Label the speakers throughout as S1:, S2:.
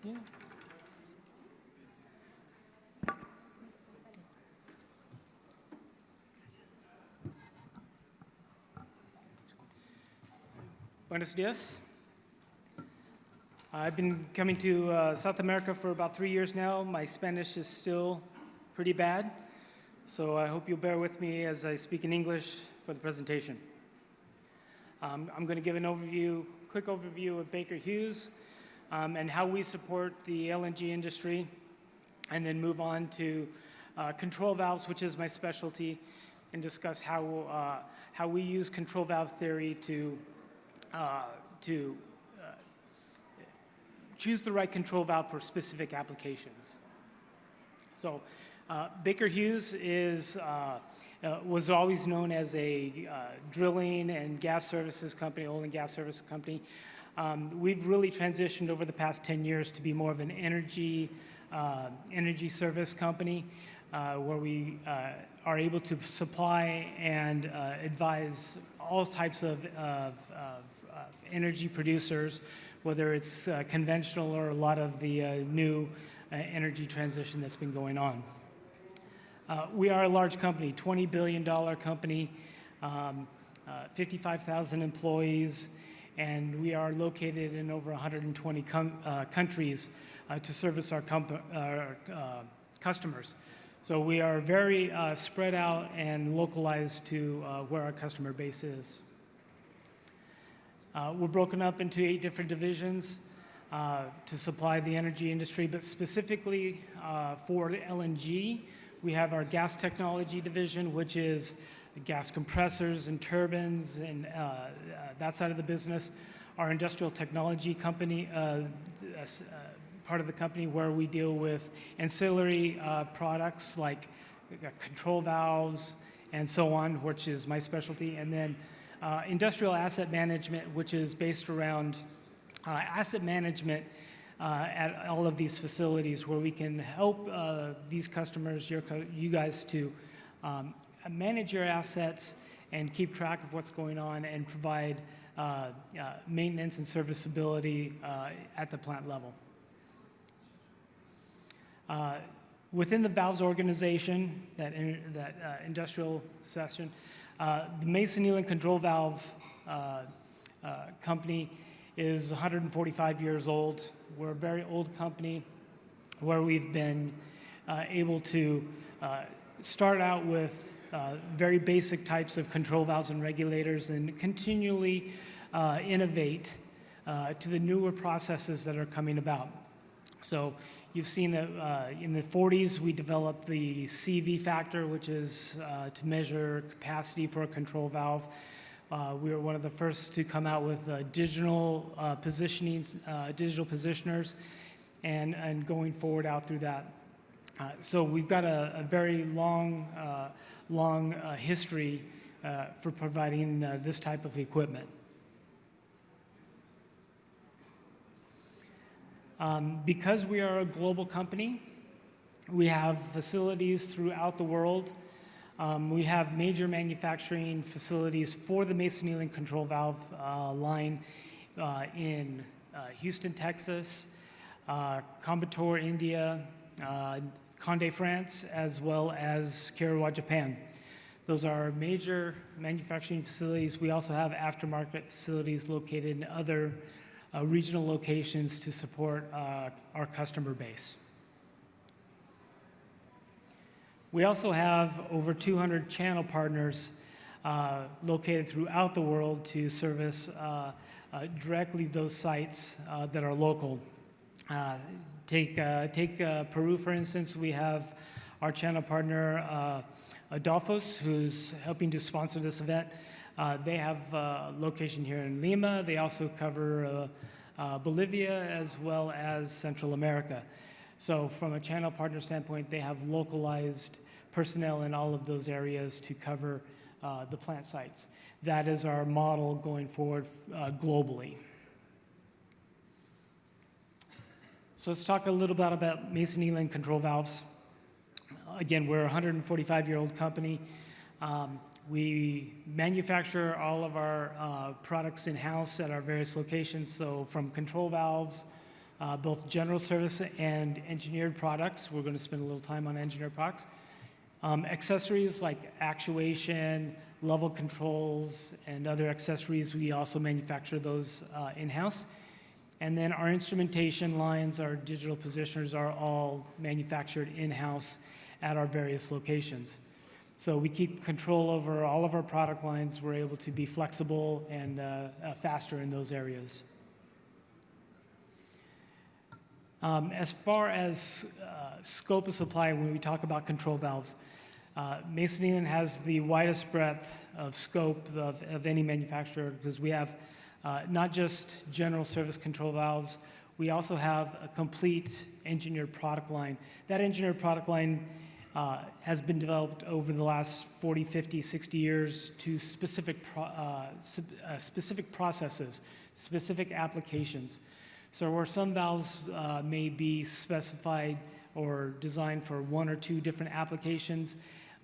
S1: Yeah. Buenos dias. I've been coming to South America for about 3 years now. My Spanish is still pretty bad, so I hope you'll bear with me as I speak in English for the presentation. I'm going to give an quick overview of Baker Hughes and how we support the LNG industry, and then move on to control valves, which is my specialty, and discuss how we use control valve theory to choose the right control valve for specific applications. So Baker Hughes was always known as a drilling and gas services company, oil and gas services company. We've really transitioned over the past 10 years to be more of an energy service company, where we are able to supply and advise all types of energy producers, whether it's conventional or a lot of the new energy transition that's been going on. We are a large company, $20 billion company, 55,000 employees, and we are located in over 120 countries to service our customers. So we are very spread out and localized to where our customer base is. We're broken up into 8 different divisions to supply the energy industry, but specifically for LNG, we have our gas technology division, which is gas compressors and turbines and that side of the business. Our industrial technology company, part of the company where we deal with ancillary products like control valves and so on, which is my specialty. And then industrial asset management, which is based around asset management at all of these facilities, where we can help these customers, you guys, to manage your assets and keep track of what's going on and provide maintenance and serviceability at the plant level. Within the valves organization, that industrial section, the Mason-Ealing Control Valve company is 145 years old. We're a very old company where we've been able to start out with very basic types of control valves and regulators and continually innovate to the newer processes that are coming about. So you've seen that in the 40s, we developed the CV factor, which is to measure capacity for a control valve. We were one of the first to come out with digital positioners, and going forward out through that. So we've got a very long history for providing this type of equipment. Because we are a global company, we have facilities throughout the world. We have major manufacturing facilities for the Mason-Ealing control valve line in Houston, Texas, Coimbatore, India, Condé, France, as well as Karawa, Japan. Those are major manufacturing facilities. We also have aftermarket facilities located in other regional locations to support our customer base. We also have over 200 channel partners located throughout the world to service directly those sites that are local. Take Peru, for instance. We have our channel partner, Adolfos, who's helping to sponsor this event. They have a location here in Lima. They also cover Bolivia as well as Central America. So from a channel partner standpoint, they have localized personnel in all of those areas to cover the plant sites. That is our model going forward globally. So let's talk a little bit about Mason-Ealing control valves. Again, we're a 145-year-old company. We manufacture all of our products in-house at our various locations, so from control valves both general service and engineered products. We're going to spend a little time on engineered products. Accessories like actuation, level controls, and other accessories, we also manufacture those in-house. And then our instrumentation lines, our digital positioners are all manufactured in-house at our various locations. So we keep control over all of our product lines. We're able to be flexible and faster in those areas. As far as scope of supply, when we talk about control valves, Mason-Eland has the widest breadth of scope of any manufacturer, because we have not just general service control valves, we also have a complete engineered product line. That engineered product line has been developed over the last 40, 50, 60 years to specific processes, specific applications. So where some valves may be specified or designed for one or two different applications,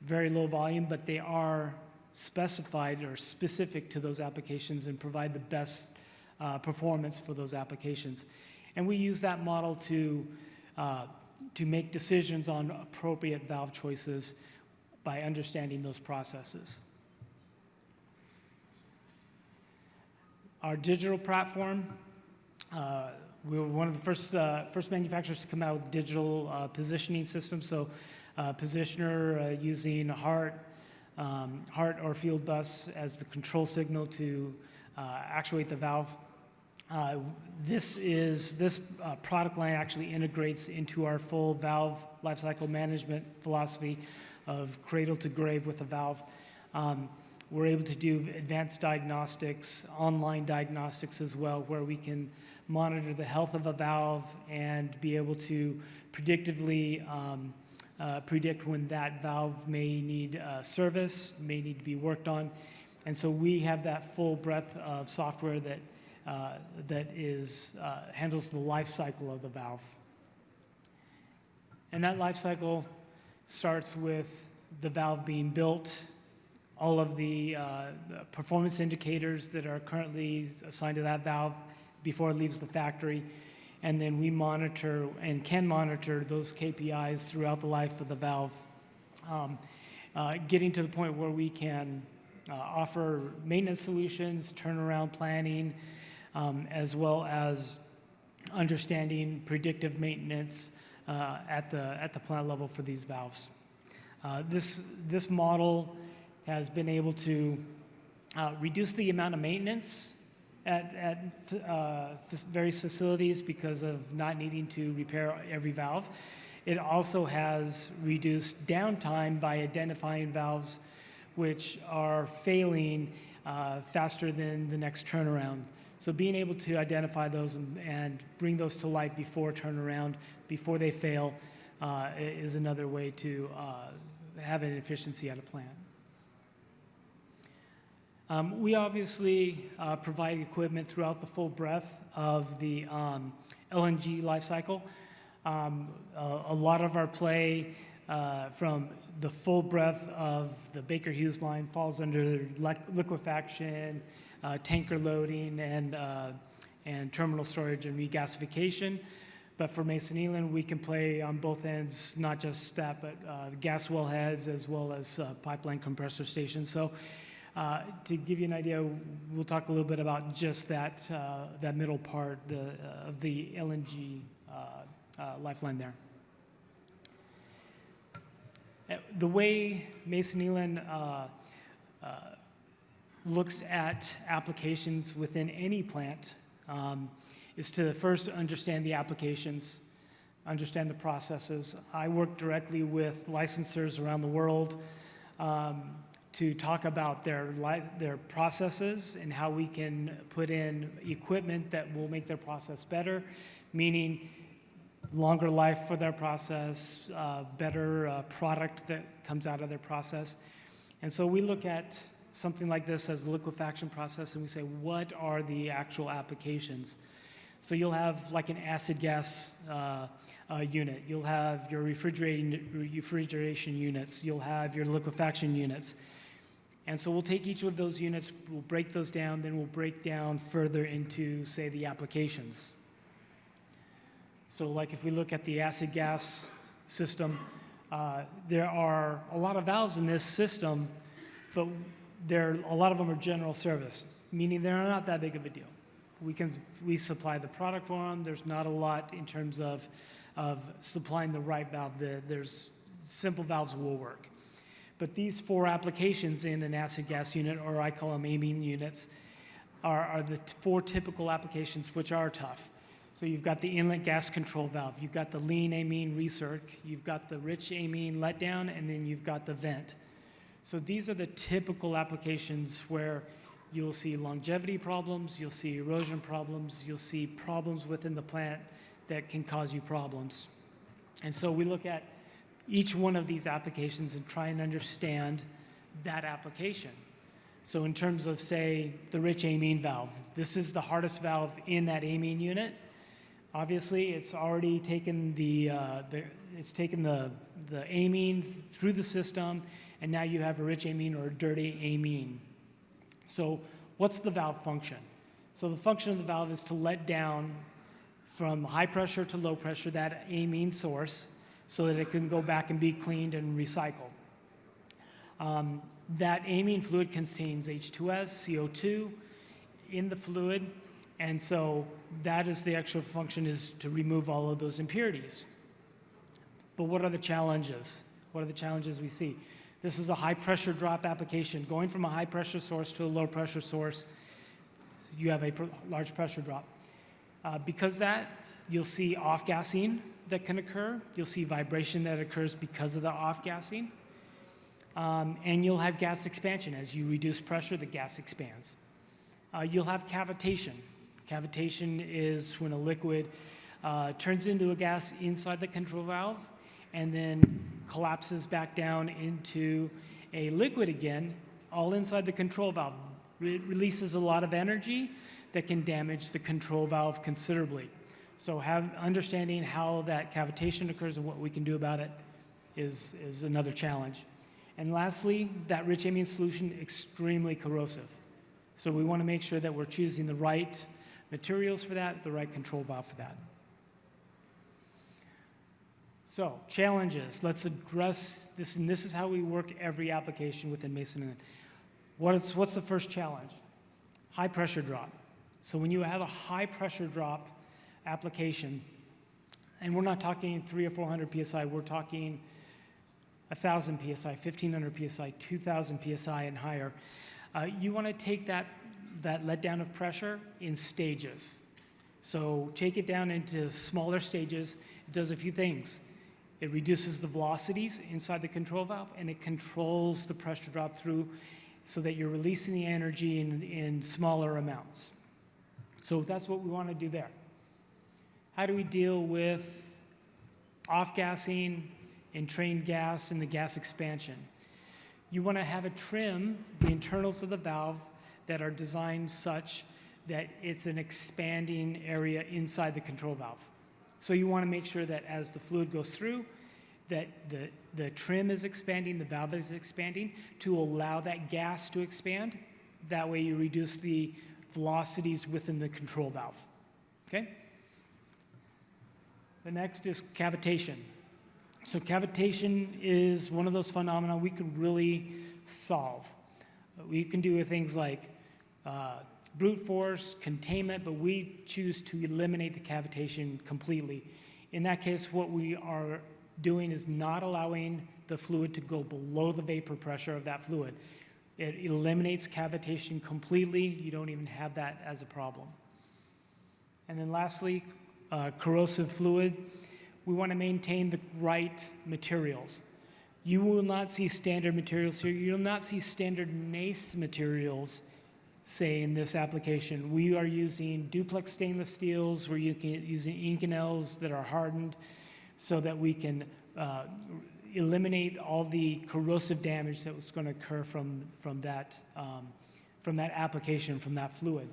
S1: very low volume, but they are specified or specific to those applications and provide the best performance for those applications. And we use that model to make decisions on appropriate valve choices by understanding those processes. Our digital platform, we were one of the first manufacturers to come out with digital positioning systems. So positioner using heart or field bus as the control signal to actuate the valve. This product line actually integrates into our full valve lifecycle management philosophy of cradle to grave with a valve. We're able to do advanced diagnostics, online diagnostics as well, where we can monitor the health of a valve and be able to predictively predict when that valve may need service, may need to be worked on. And so we have that full breadth of software that handles the life cycle of the valve. And that life cycle starts with the valve being built, all of the performance indicators that are currently assigned to that valve before it leaves the factory. And then we monitor and can monitor those KPIs throughout the life of the valve, getting to the point where we can offer maintenance solutions, turnaround planning, as well as understanding predictive maintenance at the plant level for these valves. This model has been able to reduce the amount of maintenance at various facilities because of not needing to repair every valve. It also has reduced downtime by identifying valves which are failing faster than the next turnaround. So being able to identify those and bring those to light before turnaround, before they fail, is another way to have an efficiency at a plant. We obviously provide equipment throughout the full breadth of the LNG life cycle. A lot of our play from the full breadth of the Baker Hughes line falls under liquefaction, tanker loading, and terminal storage and regasification. But for Mason-Eland, we can play on both ends, not just that, but gas wellheads as well as pipeline compressor stations. So to give you an idea, we'll talk a little bit about just that middle part of the LNG lifeline there. The way Mason-Eland looks at applications within any plant is to first understand the applications, understand the processes. I work directly with licensors around the world to talk about their processes and how we can put in equipment that will make their process better, meaning longer life for their process, better product that comes out of their process. And so we look at something like this as the liquefaction process, and we say, what are the actual applications? So you'll have like an acid gas unit. You'll have your refrigeration units. You'll have your liquefaction units. And so we'll take each of those units, we'll break those down, then we'll break down further into, say, the applications. So like if we look at the acid gas system, there are a lot of valves in this system, but a lot of them are general service, meaning they're not that big of a deal. We supply the product for them. There's not a lot in terms of supplying the right valve. There's simple valves will work. But these 4 applications in an acid gas unit, or I call them amine units, are the 4 typical applications which are tough. So you've got the inlet gas control valve, you've got the lean amine recirc, you've got the rich amine letdown, and then you've got the vent. So these are the typical applications where you'll see longevity problems, you'll see erosion problems, you'll see problems within the plant that can cause you problems. And so we look at each one of these applications and try and understand that application. So in terms of, say, the rich amine valve, this is the hardest valve in that amine unit. Obviously, it's already taken the amine through the system, and now you have a rich amine or a dirty amine. So what's the valve function? So the function of the valve is to let down from high pressure to low pressure that amine source so that it can go back and be cleaned and recycled. That amine fluid contains H2S, CO2 in the fluid, and so that is the actual function, is to remove all of those impurities. But what are the challenges? What are the challenges we see? This is a high pressure drop application. Going from a high pressure source to a low pressure source, you have a large pressure drop. Because that, you'll see off-gassing that can occur. You'll see vibration that occurs because of the off-gassing. And you'll have gas expansion. As you reduce pressure, the gas expands. You'll have cavitation. Cavitation is when a liquid turns into a gas inside the control valve and then collapses back down into a liquid again, all inside the control valve. It releases a lot of energy that can damage the control valve considerably. So understanding how that cavitation occurs and what we can do about it is another challenge. And lastly, that rich amine solution, extremely corrosive. So we want to make sure that we're choosing the right materials for that, the right control valve for that. So challenges, let's address this, and this is how we work every application within Mason. What's the first challenge? High pressure drop. So when you have a high pressure drop application, and we're not talking 300 or 400 PSI, we're talking 1,000 PSI, 1,500 PSI, 2,000 PSI and higher, you want to take that letdown of pressure in stages. So take it down into smaller stages. It does a few things. It reduces the velocities inside the control valve, and it controls the pressure drop through so that you're releasing the energy in smaller amounts. So that's what we want to do there. How do we deal with off-gassing, entrained gas, and the gas expansion? You want to have a trim, the internals of the valve, that are designed such that it's an expanding area inside the control valve. So you want to make sure that as the fluid goes through, that the trim is expanding, the valve is expanding to allow that gas to expand. That way you reduce the velocities within the control valve. Okay? The next is cavitation. So cavitation is one of those phenomena we could really solve. We can do things like brute force, containment, but we choose to eliminate the cavitation completely. In that case, what we are doing is not allowing the fluid to go below the vapor pressure of that fluid. It eliminates cavitation completely. You don't even have that as a problem. And then lastly, corrosive fluid. We want to maintain the right materials. You will not see standard materials here. You'll not see standard NACE materials, say, in this application. We are using duplex stainless steels. We're using Inconels that are hardened so that we can eliminate all the corrosive damage that was going to occur from that application, from that fluid.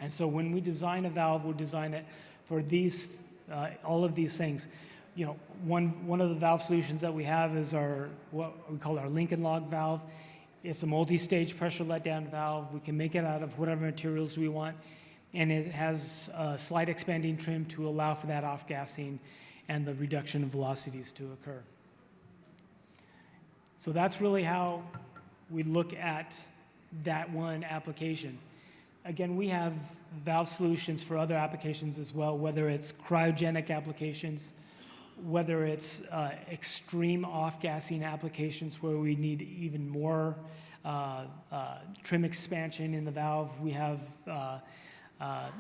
S1: And so when we design a valve, we'll design it for these, all of these things. You know, one of the valve solutions that we have is what we call our Lincoln log valve. It's a multi-stage pressure letdown valve. We can make it out of whatever materials we want. and it has a slight expanding trim to allow for that off-gassing and the reduction of velocities to occur. So that's really how we look at that one application. Again, we have valve solutions for other applications as well, whether it's cryogenic applications, whether it's extreme off-gassing applications where we need even more trim expansion in the valve. We have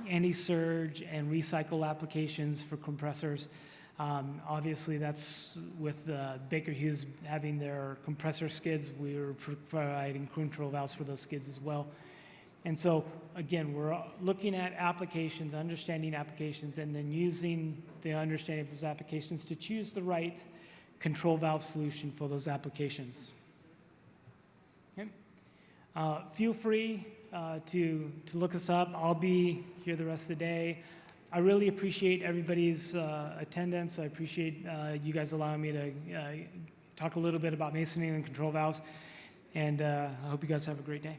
S1: anti-surge and recycle applications for compressors. Obviously, that's with Baker Hughes having their compressor skids. We're providing control valves for those skids as well. And so, again, we're looking at applications, understanding applications, and then using the understanding of those applications to choose the right control valve solution for those applications. Okay. Feel free to look us up. I'll be here the rest of the day. I really appreciate everybody's attendance. I appreciate you guys allowing me to talk a little bit about masonry and control valves. And I hope you guys have a great day.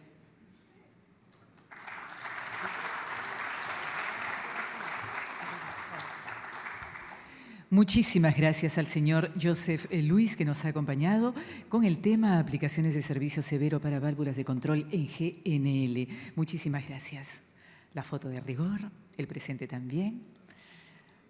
S2: Muchísimas gracias al señor Joseph Luis, que nos ha acompañado con el tema aplicaciones de servicio severo para válvulas de control en GNL. Muchísimas gracias. La foto de rigor, el presente también.